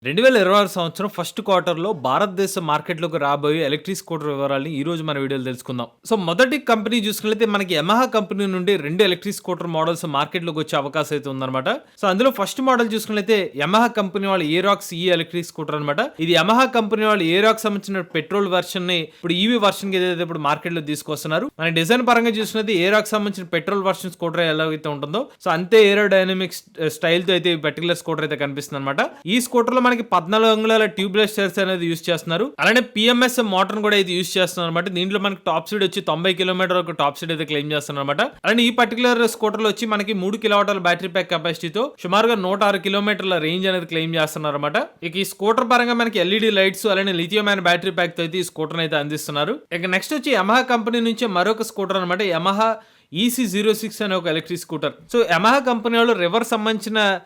2026 సంవత్సరం ఫస్ట్ క్వార్టర్‌లో భారతదేశ మార్కెట్‌లోకి రాబోయే ఎలక్ట్రిక్ స్కూటర్ వివరాల్ని ఈ రోజు మన వీడియోలో తెలుసుకుందాం. సో, మొదటి కంపెనీ చూసుకున్నట్లయితే మనకి యమహా కంపెనీ నుండి 2 ఎలక్ట్రిక్ స్కూటర్ మోడల్స్ మార్కెట్‌లోకి వచ్చే అవకాశం అయితే ఉందన్నమాట. సో, అందులో ఫస్ట్ మోడల్ చూసుకున్నట్లయితే యమహా కంపెనీ వాళ్ళ ఏరాక్స్ ఈ ఎలక్ట్రిక్ స్కూటర్ అన్నమాట. ఇది యమహా కంపెనీ వాళ్ళు ఏరాక్స్ సంబంధించిన పెట్రోల్ వెర్షన్‌ని ఇప్పుడు ఈవీ వెర్షన్‌కి ఏదైతే ఇప్పుడు మార్కెట్‌లో తీసుకొస్తున్నారు. మన డిజైన్ పరంగా చూసుకున్నది ఏరాక్స్ సంబంధించిన పెట్రోల్ వెర్షన్ స్కూటర్ ఎలాగైతే ఉంటుందో సో అంతే ఏరోడైనమిక్ స్టైల్‌తో అయితే ఈ పర్టిక్యులర్ స్కూటర్ అయితే కనిపిస్తుందన్నమాట. ఈ స్కూటర్‌లో మనకి 14 అంగుళాల ట్యూబ్లెస్ టైర్స్ అనేది యూస్ చేస్తున్నారు. అలానే పిఎంఎస్ మోటార్ కూడా ఇది యూస్ చేస్తున్నారు అనమాట. దీంట్లో మనకి టాప్ స్పీడ్ వచ్చి 90 కిలోమీటర్ వరకు టాప్ స్పీడ్ అయితే క్లెయిమ్ చేస్తున్నారు అనమాట. అలానే ఈ పర్టికులర్ స్కూటర్ లో వచ్చి మనకి 3 కిలోవాట్ల బ్యాటరీ ప్యాక్ కెపాసిటీతో సుమారుగా 106 కిలోమీటర్ల రేంజ్ అనేది క్లెయిమ్ చేస్తున్నారు అనమాట. ఇక ఈ స్కూటర్ పరంగా మనకి ఎల్ఈడి లైట్స్ అలానే లిథియం అయన్ బ్యాటరీ ప్యాక్ తో అయితే ఈ స్కూటర్ అయితే అందిస్తున్నారు. ఇక నెక్స్ట్ వచ్చి యమహా కంపెనీ నుంచి మరొక స్కూటర్ అనమాట. యమహా EC06 అనే ఒక electric scooter. So, Yamaha company వాళ్ళు రివర్ సంబంధించిన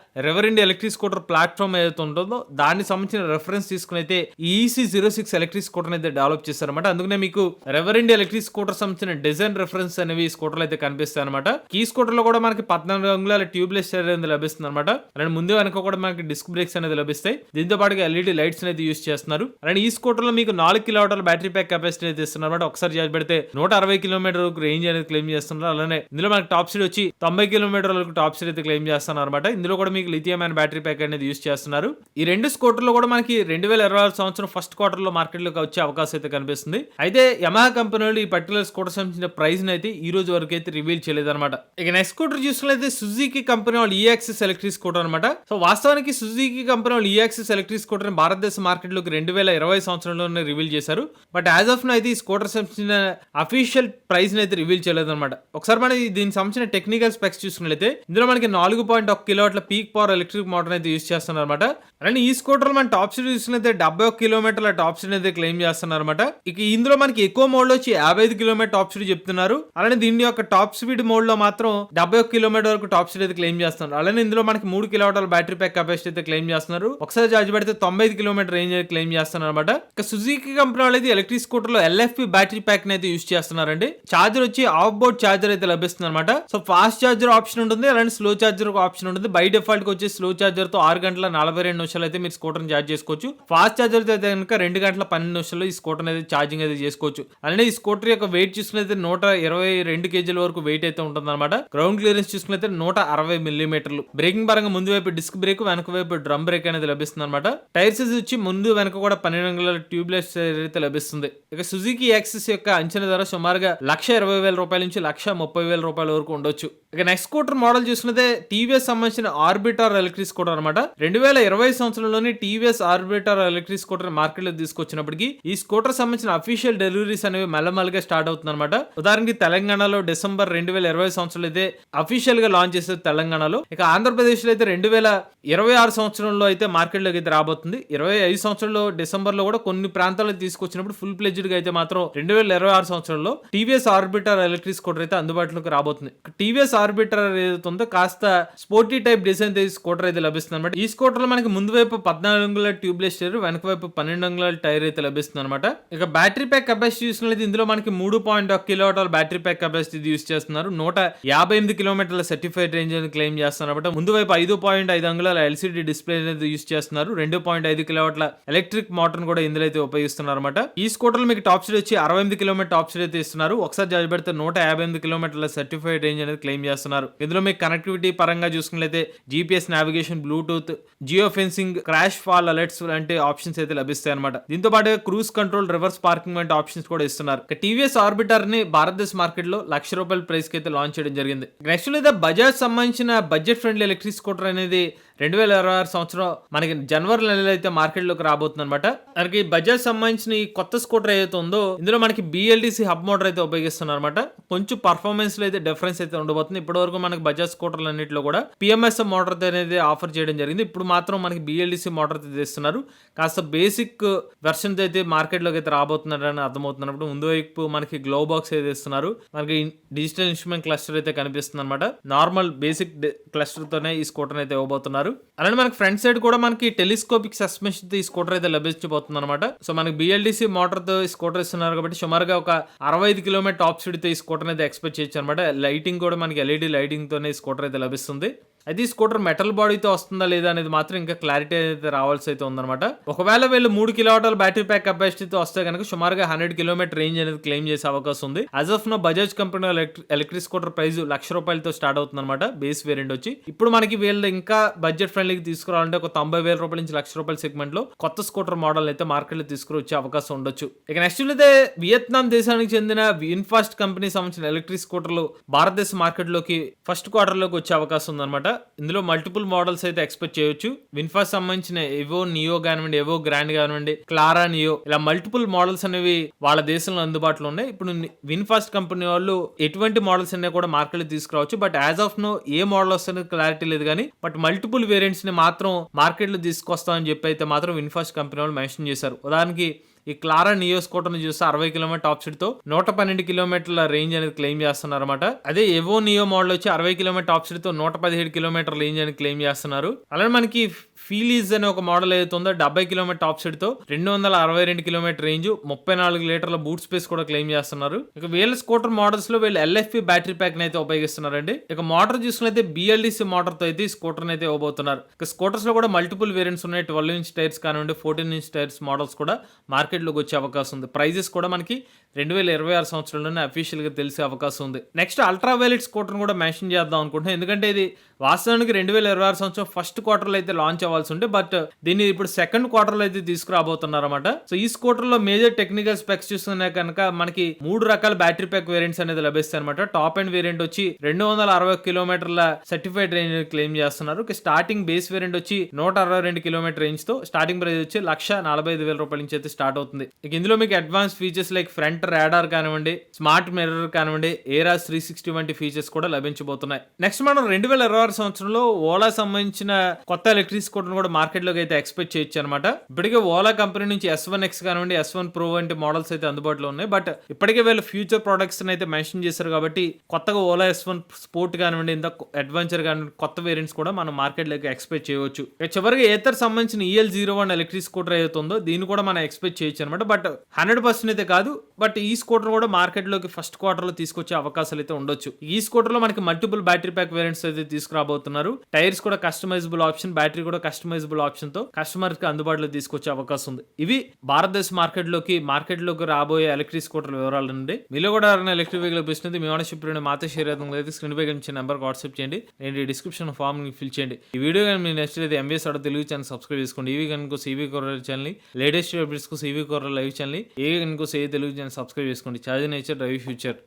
river India electric scooter platform ఏదైతే ఉంటుందో దాన్ని సంబంధించిన రెఫరెన్స్ తీసుకుని అయితే ఈ EC06 ఎలక్ట్రిక్ స్కూటర్ అయితే డెవలప్ చేశారన్నమాట. అందుకనే మీకు రివర్ ఇండియా ఎలక్ట్రిక్ స్కూటర్ సంబంధించిన డిజైన్ రెఫరెన్స్ అనేవి ఈ స్కూటర్లు అయితే కనిపిస్తాయి అనమాట. ఈ స్కూటర్ లో కూడా మనకి 14 అంగుళాల ట్యూబ్లెస్ టైర్ అనేది లభిస్తుంది అనమాట. అలానే ముందు వెనక కూడా మనకి డిస్క్ బ్రేక్స్ అనేది లభిస్తాయి. దీంతో పాటుగా ఎల్ఈడి లైట్స్ అనేది యూస్ చేస్తున్నారు. అలానే ఈ స్కూటర్ లో మీకు 4 కిలోవాట్ల బ్యాటరీ ప్యాక్ కెపాసిటీ అయితే ఇస్తున్నారు అనమాట. ఒకసారి చార్జ్ పెడితే 160 కిలోమీటర్ వరకు రేంజ్ అనేది క్లెయిమ్ చేస్తున్నారు. అలానే ఇందులో మనకి టాప్ స్పీడ్ వచ్చి 90 కిలోమీటర్ వరకు టాప్ స్పీడ్ అయితే క్లెయిమ్ చేస్తున్నారు అనమాట. ఇందులో కూడా మీకు లిథియం అయన్ బ్యాటరీ ప్యాక్ అనేది యూస్ చేస్తున్నారు. ఈ రెండు స్కూటర్లు కూడా మనకి 2026 సంవత్సరం ఫస్ట్ క్వార్టర్ లో మార్కెట్ లోకి వచ్చే అవకాశం అయితే కనిపిస్తుంది. అయితే యమహా కంపెనీ వాళ్ళు ఈ పర్టికులర్ స్కూటర్ సంబంధించిన ప్రైస్ అయితే ఈ రోజు వరకు అయితే రివీల్ చేయలేదు అనమాట. ఇక నెక్స్ట్ స్కూటర్ చూసుకున్నట్లయితే సుజుకి కంపెనీ వాళ్ళు ఈయాక్సిస్ ఎలక్ట్రిక్ స్కూటర్ అనమాట. సో, వాస్తవానికి సుజుకి కంపెనీ వాళ్ళు ఈయాక్సిస్ ఎలక్ట్రిక్ స్కూటర్ భారతదేశ మార్కెట్ లోకి 2020 సంవత్సరంలోనే రివీల్ చేశారు. బట్ యాజ్ ఆఫ్ నో అయితే ఈ స్కూటర్ సంబంధించిన అఫీషియల్ ప్రైస్ అయితే రివీల్ చేయలేదు అనమాట. ఒకసారి మనం దీనికి సంబంధించిన టెక్నికల్ స్పెక్స్ చూసుకున్నట్లయితే ఇందులో మనకి 4.1 కిలోవాట్ల పీక్ పవర్ ఎలక్ట్రిక్ మోటార్ అయితే యూస్ చేస్తున్నారు అనమాట. అలానే ఈ స్కూటర్ మన టాప్ స్పీడ్ చూసుకున్నట్లయితే 71 కిలోమీటర్ల టాప్ స్పీడ్ అయితే క్లెయిమ్ చేస్తున్నారు అనమాట. ఇక ఇందులో మనకి ఎక్కువ మోడ్ లో వచ్చి 55 కిలోమీటర్ టాప్ స్పీడ్ చెప్తున్నారు. అలానే దీని యొక్క టాప్ స్పీడ్ మోడ్ లో మాత్రం 71 కిలోమీటర్ వరకు టాప్ స్పీడ్ అయితే క్లెయిమ్ చేస్తున్నారు. అలానే ఇందులో మనకి 3 కిలోవాట్ల బ్యాటరీ ప్యాక్ కెపాసిటీ అయితే క్లెయిమ్ చేస్తున్నారు. ఒకసారి చార్జ్ పెడితే 95 కిలోమీటర్ రేంజ్ అయితే క్లెయిమ్ చేస్తున్నారు అనమాట. ఇక సుజుకి కంపెనీ వాళ్ళైతే ఎలక్ట్రిక్ స్కూటర్ లో LFP బ్యాటరీ ప్యాక్ అయితే యూస్ చేస్తున్నారండి. చార్జర్ వచ్చి ఆఫ్ బోర్డ్ చార్జర్ అయితే లభిస్తుంది అనమాట. సో, ఫాస్ట్ చార్జర్ ఆప్షన్ ఉంటుంది, అలాంటి స్లో చార్జర్ ఆప్షన్ ఉంటుంది. బై డిఫాల్ట్ కి వచ్చి స్లో చార్జర్ తో 6 గంటల 42 నిమిషాలు అయితే మీరు స్కూటర్ చార్జ్ చేసుకోవచ్చు. ఫాస్ట్ చార్జర్ తో అయితే కనుక 2 గంటల 12 నిమిషాల్లో ఈ స్కూటర్ అయితే ఛార్జింగ్ అయితే చేసుకోవచ్చు. అలానే ఈ స్కూటర్ యొక్క వెయిట్ చూసుకున్నైతే 122 కేజీల వరకు వెయిట్ అయితే ఉంటుంది అనమాట. గ్రౌండ్ క్లియరెన్స్ చూసుకున్నైతే 160 మిల్లీమీటర్లు. బ్రేకింగ్ పరంగా ముందు వైపు డిస్క్ బ్రేక్, వెనక వైపు డ్రమ్ బ్రేక్ అనేది లభిస్తుంది అనమాట. టైర్ సైజ్ వచ్చి ముందు వెనక కూడా 12 అంగుళాల ట్యూబ్లెస్ టైర్ అయితే లభిస్తుంది. ఇక సుజుకి యాక్సిస్ యొక్క అంచనా ధర సుమారుగా ₹1,20,000 నుంచి ₹1,30,000 వరకు ఉండొచ్చు. ఇక నెక్స్ట్ స్కూటర్ మోడల్ చూసుకున్నదే టీవీఎస్ సంబంధించిన ఆర్బిటర్ ఎలక్ట్రిక్ స్కూటర్ అనమాట. 2020 సంవత్సరంలోని TVS Orbiter electric scooter market లో తీసుకొచ్చినప్పటికీ ఈ స్కూటర్ సంబంధించిన అఫీషియల్ డెలివరీస్ అనేవి మెల్లమెల్లగా స్టార్ట్ అవుతుంది అనమాట. ఉదాహరణకి తెలంగాణలో డిసెంబర్ 2020 సంవత్సరంలో అయితే అఫీషియల్ గా లాంచ్ చేసేది తెలంగాణలో. ఇక ఆంధ్రప్రదేశ్ లో అయితే 2026 సంవత్సరంలో అయితే మార్కెట్ లోకి అయితే రాబోతుంది. 25 సంవత్సరంలో డిసెంబర్ లో కూడా కొన్ని ప్రాంతాల్లో తీసుకొచ్చినప్పుడు ఫుల్ ప్లెడ్జ్డ్ గా అయితే మాత్రం 2026 సంవత్సరంలో టీవీఎస్ ఆర్బిటర్ ఎలక్ట్రిక్ స్కూటర్ అయితే అందుబాటులోకి రాబోతుంది. టీవీఎస్ ఆర్బిటర్ ఏదైతే ఉందో కాస్త స్పోర్టీ టైప్ డిజైన్ స్కూటర్ అయితే లభిస్తుంది అనమాట. ఈ స్కూటర్ లో మనకి ముందు వైపు 14 అంగుళాల ట్యూబ్లెస్ టైర్, వెనక వైపు 12 అంగుళాల టైర్ అయితే లభిస్తుంది అనమాట. ఇక బ్యాటరీ ప్యాక్ కెపాసిటీ చూసినట్లయితే ఇందులో మనకి 3.1 కిలోవాట్ల బ్యాటరీ ప్యాక్ కెపాసిటీ యూస్ చేస్తున్నారు. 158 కిలోమీటర్ల సర్టిఫైడ్ రేంజ్ అని క్లెయిమ్ చేస్తున్నారు అనమాట. ముందు వైపు 5.5 అంగుళాల LCD డిస్ప్లే అనేది యూస్ చేస్తున్నారు. 2.5 కిలోవాట్ల ఎలక్ట్రిక్ మోటార్ కూడా ఇందులో అయితే ఉపయోగిస్తున్నారు అనమాట. ఈ స్కూటర్ లో మీకు టాప్ స్పీడ్ వచ్చి 68 కిలోమీటర్ టాప్ స్పీడ్ అయితే ఇస్తున్నారు. ఒకసారి చార్జ్ పెడితే 158 కిలోమీటర్ల సర్టిఫైడ్ రేంజ్ అనేది క్లెయిమ్ చేస్తున్నారు. ఇందులో మీకు కనెక్టివిటీ పరంగా చూసుకున్నట్లయితే GPS navigation, Bluetooth, geo fencing, crash fall alerts లాంటి ఆప్షన్స్ అయితే లభిస్తాయి అనమాట. దీంతో పాటు క్రూజ్ కంట్రోల్, రివర్స్ పార్కింగ్ వంటి ఆప్షన్స్ కూడా ఇస్తున్నారు. టీవీఎస్ ఆర్బిటర్ ని భారతదేశ మార్కెట్ లో ₹1,00,000 ప్రైస్ కి అయితే లాంచ్ చేయడం జరిగింది. నెక్స్ట్ లేదా బజాజ్ సంబంధించిన బడ్జెట్ ఫ్రెండ్లీ ఎలక్ట్రిక్ స్కూటర్ అనేది 2026 సంవత్సరం మనకి జనవరి నెలలో అయితే మార్కెట్ లోకి రాబోతుంది అనమాట. మనకి బజాజ్ సంబంధించిన ఈ కొత్త స్కూటర్ ఏదైతే ఉందో ఇందులో మనకి BLDC హబ్ మోటార్ అయితే ఉపయోగిస్తున్నారు అనమాట. కొంచెం పర్ఫార్మెన్స్ లో అయితే డిఫరెన్స్ అయితే ఉండబోతుంది. ఇప్పటి వరకు మనకి బజాజ్ స్కూటర్లు అన్నింటిలో కూడా PMS మోటార్ అనేది ఆఫర్ చేయడం జరిగింది. ఇప్పుడు మాత్రం మనకి BLDC మోటార్ అయితే తెస్తున్నారు. కాస్త బేసిక్ వెర్షన్ అయితే మార్కెట్ లోకి అయితే రాబోతున్నారని అర్థమవుతున్నప్పుడు ముందు వైపు మనకి గ్లో బాక్స్ అయితే ఇస్తున్నారు. మనకి డిజిటల్ ఇన్స్ట్రుమెంట్ క్లస్టర్ అయితే కనిపిస్తుంది అనమాట. నార్మల్ బేసిక్ క్లస్టర్ తోనే ఈ స్కూటర్ అయితే ఇవ్వబోతున్నారు. అలానే మనకి ఫ్రంట్ సైడ్ కూడా మనకి టెలిస్కోపిక్ సస్పెన్షన్ తో ఈ స్కూటర్ అయితే లభించబోతుంది అనమాట. సో, మనకి BLDC మోటార్ తో ఈ స్కూటర్ ఇస్తున్నారు కాబట్టి సుమారుగా ఒక 65 కిలోమీటర్ టాప్ స్పీడ్ తో ఈ స్కూటర్ అయితే ఎక్స్పెక్ట్ చేయొచ్చు అనమాట. లైటింగ్ కూడా మనకి LED లైటింగ్ తోనే ఈ స్కూటర్ అయితే లభిస్తుంది. అయితే ఈ స్కూటర్ మెటల్ బాడీతో వస్తుందా లేదా అనేది మాత్రం ఇంకా క్లారిటీ అయితే రావాల్సి అయితే ఉందన్నమాట. ఒకవేళ వీళ్ళు 3 కిలోవాట్ల బ్యాటరీ ప్యాక్ కెపాసిటీతో వస్తే కనుక సుమారుగా 100 కిలోమీటర్ రేంజ్ అనేది క్లెయిమ్ చేసే అవకాశం ఉంది. As of now Bajaj company electric scooter price ₹1,00,000తో స్టార్ట్ అవుతుంది అనమాట. బేస్ వేరియంట్ వచ్చి ఇప్పుడు మనకి వీళ్ళు ఇంకా బడ్జెట్ ఫ్రెండ్లీకి తీసుకురావాలంటే ఒక ₹90,000 నుంచి ₹1,00,000 సెగ్మెంట్ లో కొత్త స్కూటర్ మోడల్ అయితే మార్కెట్ లో తీసుకురొచ్చే అవకాశం ఉండొచ్చు. ఇక నెక్స్ట్ అయితే వియత్నాం దేశానికి చెందిన విన్ఫాస్ట్ కంపెనీ సంబంధించిన ఎలక్ట్రిక్ స్కూటర్లు భారతదేశ మార్కెట్ లోకి ఫస్ట్ క్వార్టర్ లోకి వచ్చే అవకాశం ఉందన్నమాట. ఇందులో మల్టిపుల్ మోడల్స్ అయితే ఎక్స్పెక్ట్ చేయొచ్చు. విన్ఫాస్ట్ సంబంధించిన ఎవో నియో కానివ్వండి, ఎవో గ్రాండ్ కానివ్వండి, క్లారా నియో, ఇలా మల్టిపుల్ మోడల్స్ అనేవి వాళ్ళ దేశంలో అందుబాటులో ఉన్నాయి. ఇప్పుడు విన్ఫాస్ట్ కంపెనీ వాళ్ళు ఎటువంటి మోడల్స్ అనేవి కూడా మార్కెట్ లో తీసుకురావచ్చు. But as of now a model వస్తుంది క్లారిటీ లేదు కానీ బట్ మల్టిపుల్ వేరియంట్స్ ని మాత్రం మార్కెట్ లో తీసుకొస్తామని చెప్పి అయితే మాత్రం విన్ఫాస్ట్ కంపెనీ వాళ్ళు మెన్షన్ చేశారు. ఉదాహరణకి ఈ క్లారా నియో స్కూటర్ ని చూస్తే 60 కిలోమీటర్ టాప్ స్పీడ్ తో 112 కిలోమీటర్ల రేంజ్ అనేది క్లెయిమ్ చేస్తున్నారు అనమాట. అదే ఎవో నియో మోడల్ వచ్చి 60 కిలోమీటర్ టాప్ స్పీడ్ తో 117 కిలోమీటర్ రేంజ్ అని క్లెయిమ్ చేస్తున్నారు. అలానే మనకి ఫీలీజ్ అనే ఒక మోడల్ ఏదైతుందో 70 కిలోమీటర్ టాప్ స్పీడ్ తో 262 కిలోమీటర్ రేంజ్, 34 లీటర్ల బూట్ స్పేస్ కూడా క్లెయిమ్ చేస్తున్నారు. ఇక వీళ్ళ స్కూటర్ మోడల్స్ లో వీళ్ళు LFP బ్యాటరీ ప్యాక్ అయితే ఉపయోగిస్తున్నారండి. ఇక మోటార్ చూసుకున్నైతే BLDC మోటార్ తో అయితే ఈ స్కూటర్ అయితే ఇవ్వబోతున్నారు. ఇక స్కూటర్స్ లో కూడా మల్టిపుల్ వేరియంట్స్ ఉన్నాయి. 12 ఇంచ్ టైర్స్ కానివ్వండి, 14 ఇంచ్ టైర్స్ మోడల్స్ కూడా మార్కెట్ లోకి వచ్చే అవకాశం ఉంది. ప్రైజెస్ కూడా మనకి 2026 సంవత్సరంలోనే అఫీషియల్ గా తెలిసే అవకాశం ఉంది. నెక్స్ట్ అల్ట్రా వైలెట్ స్కూటర్ కూడా మెన్షన్ చేద్దాం అనుకుంటున్నాను. ఎందుకంటే ఇది వాస్తవానికి 2026 సంవత్సరం ఫస్ట్ క్వార్టర్ లో అయితే లాంచ్ అవ్వాల్సి ఉంటే బట్ దీన్ని ఇప్పుడు సెకండ్ క్వార్టర్ లో అయితే తీసుకురాబోతున్నారు అనమాట. సో ఈ స్కూటర్ లో మేజర్ టెక్నికల్ స్పెక్స్ చూస్తున్నా కనుక మనకి 3 రకాల బ్యాటరీ ప్యాక్ వేరియంట్స్ అనేది లభిస్తాయి అనమాట. టాప్ అండ్ వేరియంట్ వచ్చి 260 కిలోమీటర్ల సర్టిఫైడ్ రేంజ్ క్లెయిమ్ చేస్తున్నారు. స్టార్టింగ్ బేస్ వేరియంట్ వచ్చి 162 కిలోమీటర్ రేంజ్ తో స్టార్టింగ్ ప్రైస్ వచ్చి ₹145,000 నుంచి అయితే స్టార్ట్ అవుతుంది. ఇక ఇందులో మీకు advance features like front radar కానివ్వండి, స్మార్ట్ మిర్రర్ కానివ్వండి, ఏరాస్ 360 వంటి ఫీచర్స్ కూడా లభించబోతున్నాయి. నెక్స్ట్ మనం 2026 సంవత్సరంలో ఓలా సంబంధించిన కొత్త ఎలక్ట్రిక్ స్కూటర్ కూడా మార్కెట్ లోకి అయితే ఎక్స్పెక్ట్ చేయొచ్చు అనమాట. ఇప్పటికే ఓలా కంపెనీ నుంచి S1X కానివ్వండి, S1 Pro వంటి మోడల్స్ అయితే అందుబాటులో ఉన్నాయి. బట్ ఇప్పటికే వీళ్ళు ఫ్యూచర్ ప్రొడక్ట్స్ అయితే మెన్షన్ చేశారు కాబట్టి కొత్తగా ఓలా S1 స్పోర్ట్ కానివ్వండి, ఇంత అడ్వెంచర్ కానివ్వండి, కొత్త వేరియంట్స్ కూడా మనం మార్కెట్ లోకి ఎక్స్పెక్ట్ చేయవచ్చు. చివరిగా ఏతర్ సంబంధించిన EL01 ఎలక్ట్రిక్ స్కూటర్ ఏదైతుందో దీన్ని కూడా మనం ఎక్స్పెక్ట్ చేయొచ్చు అనమాట. బట్ 100% అయితే కాదు. బట్ ఈ స్కూటర్ కూడా మార్కెట్ లోకి ఫస్ట్ క్వార్టర్ లో తీసుకొచ్చే అవకాశాలు అయితే ఉండొచ్చు. ఈ స్కూటర్ లో మనకి మల్టిపుల్ బ్యాటరీ ప్యాక్ వేరియంట్స్ అయితే తీసుకురాబోతున్నారు. టైర్స్ కూడా కస్టమైజబుల్ ఆప్షన్, బ్యాటరీ కూడా కస్టమైజబుల్ ఆప్షన్ తో కస్టమర్ కి అందుబాటులో తీసుకొచ్చే అవకాశం ఉంది. ఇవి భారతదేశ మార్కెట్ లోకి రాబోయే ఎలక్ట్రిక్ స్కూటర్ వివరాలు నుండి. మీలో కూడా ఎవరైనా ఎలక్ట్రిక్ వెహికల్ బిజినెస్ మీ ఓనర్షిప్ మాతో షేర్ అయితే స్క్రీన్ పై కనిపించే నెంబర్ వాట్సాప్ చేయండి. నేను డిస్క్రిప్షన్ ఫామ్ ఫిల్ చేయండి. ఈ వీడియో కానీ మీరు నచ్చితే MVS ఆడో తెలుగు ఛానల్ సబ్స్క్రైబ్ చేసుకోండి. ఈవీ కనుక CV కొర్రల్ ఛానల్, లేటెస్ట్ అప్డేట్స్ కు CV కొర్రల్ లైవ్ ఛానల్, ఏ కనుక తెలుగు ఛానల్ సబ్స్క్రైబ్ చేసుకోండి. Charge nature drive future.